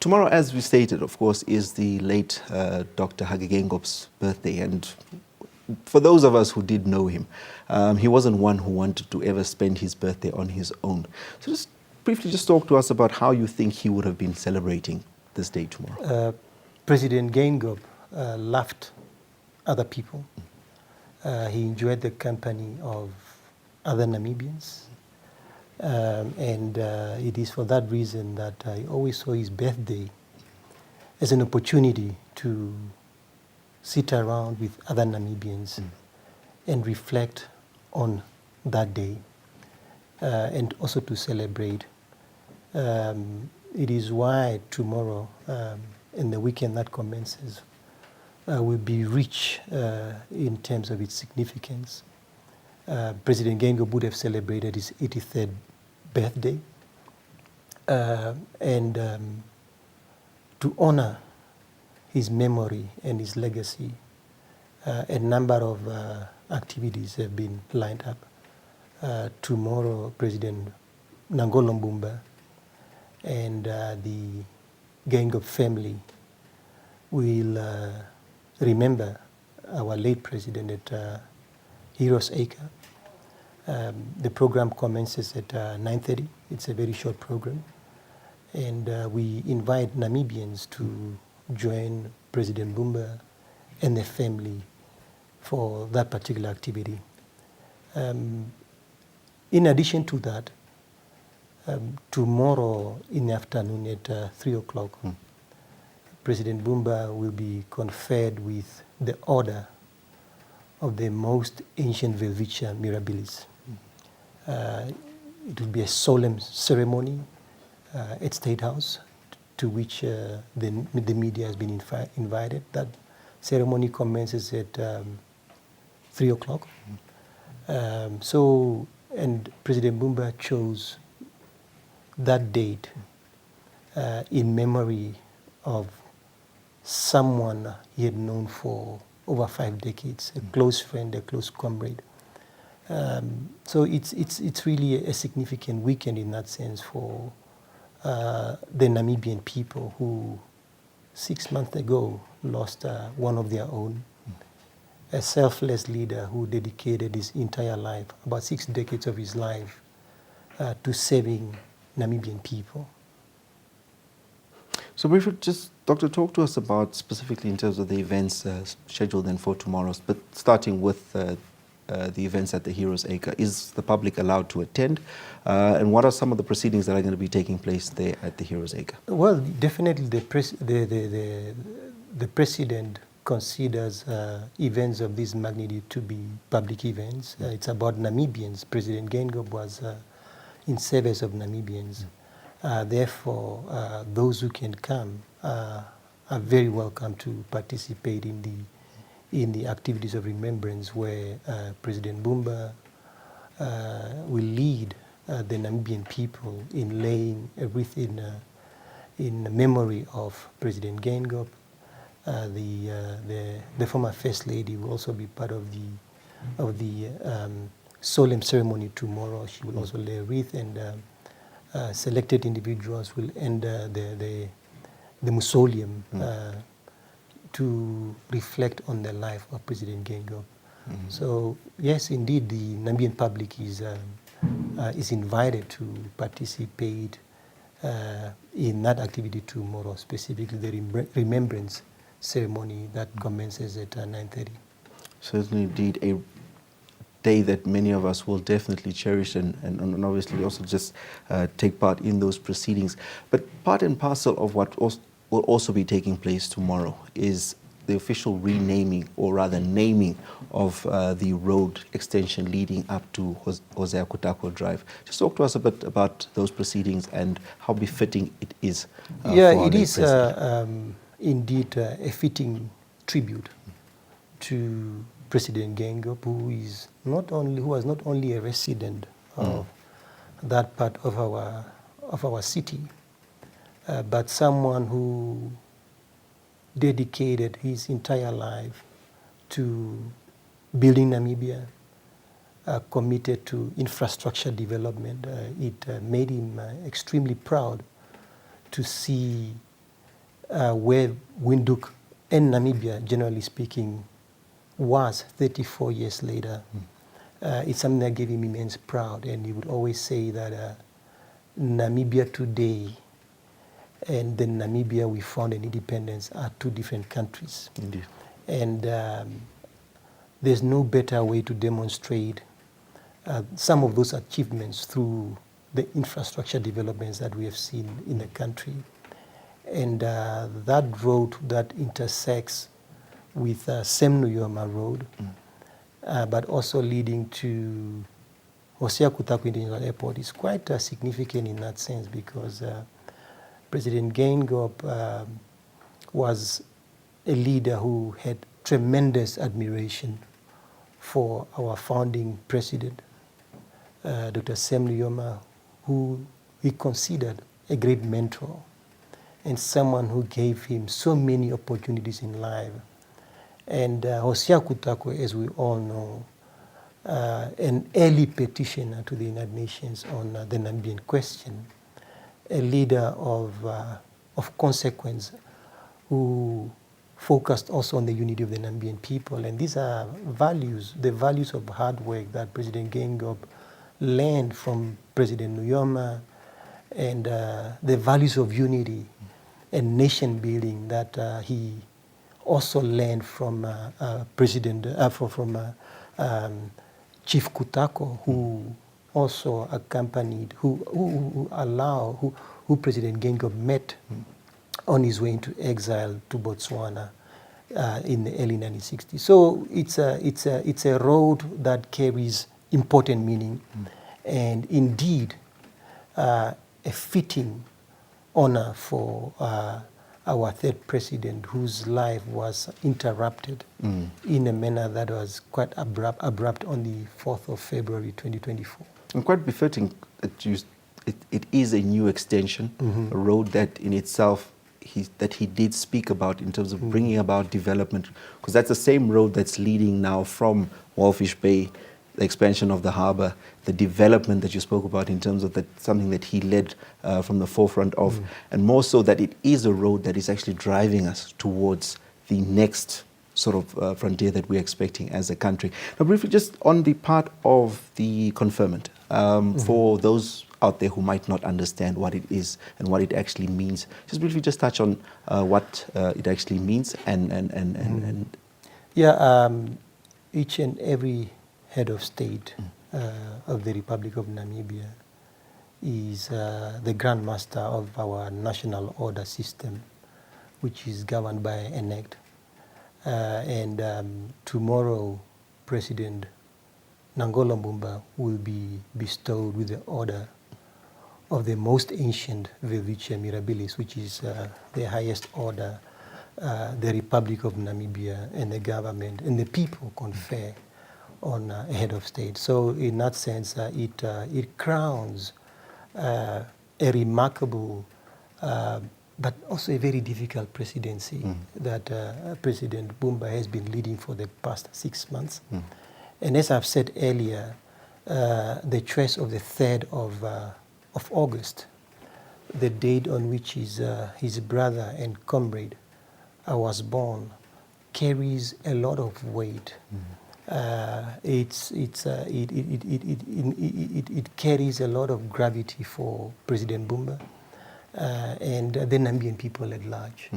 Tomorrow, as we stated, of course, is the late Dr. Hage Geingob's birthday. And for those of us who did know him, he wasn't one who wanted to ever spend his birthday on his own. So just briefly just talk to us about how you think he would have been celebrating this day tomorrow. President Geingob loved other people. He enjoyed the company of other Namibians. And it is for that reason that I always saw his birthday as an opportunity to sit around with other Namibians and reflect on that day and also to celebrate. It is why tomorrow and the weekend that commences will be rich in terms of its significance. President Geingob would have celebrated his 83rd birthday, and to honor his memory and his legacy, a number of activities have been lined up. Tomorrow, President Nangolo Mbumba and the Geingob family will remember our late president at Heroes Acre. The program commences at 9:30. It's a very short program. And we invite Namibians to join President Mbumba and the family for that particular activity. In addition to that, tomorrow in the afternoon at 3 o'clock, President Mbumba will be conferred with the Order of the Most Ancient Welwitschia Mirabilis. It will be a solemn ceremony at State House to which the media has been invited. That ceremony commences at 3 o'clock. And President Mbumba chose that date in memory of someone he had known for over 5 decades, a close friend, a close comrade. So it's really a significant weekend in that sense for the Namibian people who 6 months ago lost one of their own, a selfless leader who dedicated his entire life, about 6 decades of his life, to saving Namibian people. So briefly, just, Doctor, talk to us about specifically in terms of the events scheduled then for tomorrow, but starting with the events at the Heroes Acre. Is the public allowed to attend? And what are some of the proceedings that are going to be taking place there at the Heroes Acre? Well, definitely the President considers events of this magnitude to be public events. It's about Namibians. President Geingob was in service of Namibians. Therefore, those who can come are very welcome to participate in the activities of remembrance, where President Mbumba will lead the Namibian people in laying everything in memory of President Geingob. The former First Lady will also be part of the solemn ceremony tomorrow. She will also lay a wreath, and selected individuals will enter the mausoleum to reflect on the life of President Geingob. So yes, indeed, the Namibian public is invited to participate in that activity tomorrow, specifically the remembrance ceremony that commences at 9:30. Certainly, indeed, a day that many of us will definitely cherish and obviously also just take part in those proceedings. But part and parcel of what will also be taking place tomorrow is the official renaming, or rather naming, of the road extension leading up to Hosea Kutako Drive. Just talk to us a bit about those proceedings and how befitting it is. It is indeed a fitting tribute to President Geingob, who was not only a resident of that part of our city, but someone who dedicated his entire life to building Namibia, committed to infrastructure development. It made him extremely proud to see where Windhoek and Namibia, generally speaking, was 34 years later. It's something that gave him immense pride, and he would always say that Namibia today and the Namibia we found in independence are two different countries. Indeed. And there's no better way to demonstrate some of those achievements through the infrastructure developments that we have seen in the country. And that road that intersects with Sem Nujoma Road, but also leading to Hosea Kutako International Airport is quite significant in that sense, because President Geingob was a leader who had tremendous admiration for our founding president, Dr. Sem Nujoma, who he considered a great mentor and someone who gave him so many opportunities in life. And Hosea Kutako, as we all know, an early petitioner to the United Nations on the Namibian question, a leader of consequence who focused also on the unity of the Namibian people. And these are values, the values of hard work that President Geingob learned from President Nujoma, and the values of unity and nation building that he also learned from Chief Kutako, who also accompanied, who President Geingob met on his way into exile to Botswana in the early 1960s. So it's a road that carries important meaning, and indeed a fitting honor for our third president, whose life was interrupted in a manner that was quite abrupt on the 4th of February 2024. And quite befitting, it is a new extension, a road that in itself that he did speak about in terms of bringing about development, because that's the same road that's leading now from Walfish Bay, the expansion of the harbor, the development that you spoke about in terms of that, something that he led from the forefront of, and more so that it is a road that is actually driving us towards the next sort of frontier that we're expecting as a country. Now, briefly, just on the part of the conferment, for those out there who might not understand what it is and what it actually means, just briefly just touch on what it actually means and Yeah, each and every head of state of the Republic of Namibia is the Grand Master of our national order system, which is governed by an act. And tomorrow, President Nangolo Mbumba will be bestowed with the order of the most ancient Welwitschia Mirabilis, which is the highest order the Republic of Namibia and the government and the people confer on a head of state. So in that sense, it crowns a remarkable but also a very difficult presidency that President Mbumba has been leading for the past 6 months. And as I've said earlier, the choice of the 3rd of August, the date on which his brother and comrade was born, carries a lot of weight. It carries a lot of gravity for President Mbumba and the Namibian people at large.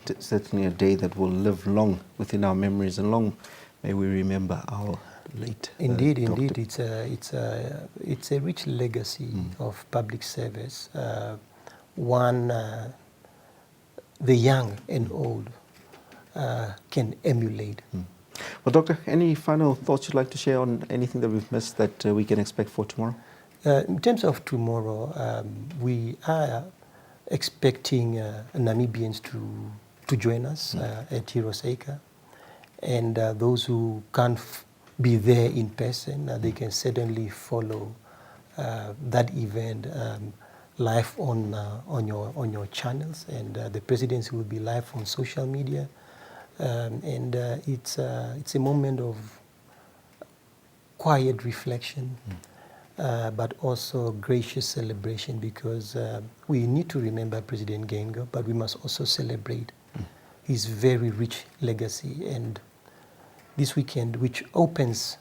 It's certainly a day that will live long within our memories, and long may we remember our late. Indeed, Dr. it's a rich legacy of public service, one the young and old can emulate. Well, Doctor, any final thoughts you'd like to share on anything that we've missed that we can expect for tomorrow? In terms of tomorrow, we are expecting Namibians to join us at Heroes Acre. And those who can't be there in person, they can certainly follow that event live on your channels. And the presidency will be live on social media. And it's a moment of quiet reflection, but also gracious celebration, because we need to remember President Geingob, but we must also celebrate his very rich legacy. And this weekend, which opens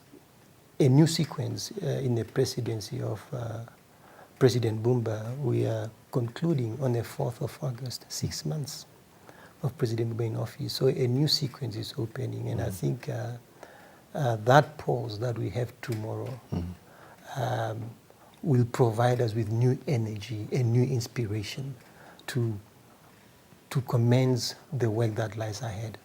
a new sequence in the presidency of President Bumba, we are concluding on the 4th of August, 6 months of President Bumba in office. So a new sequence is opening, and I think that pause that we have tomorrow will provide us with new energy and new inspiration to commence the work that lies ahead.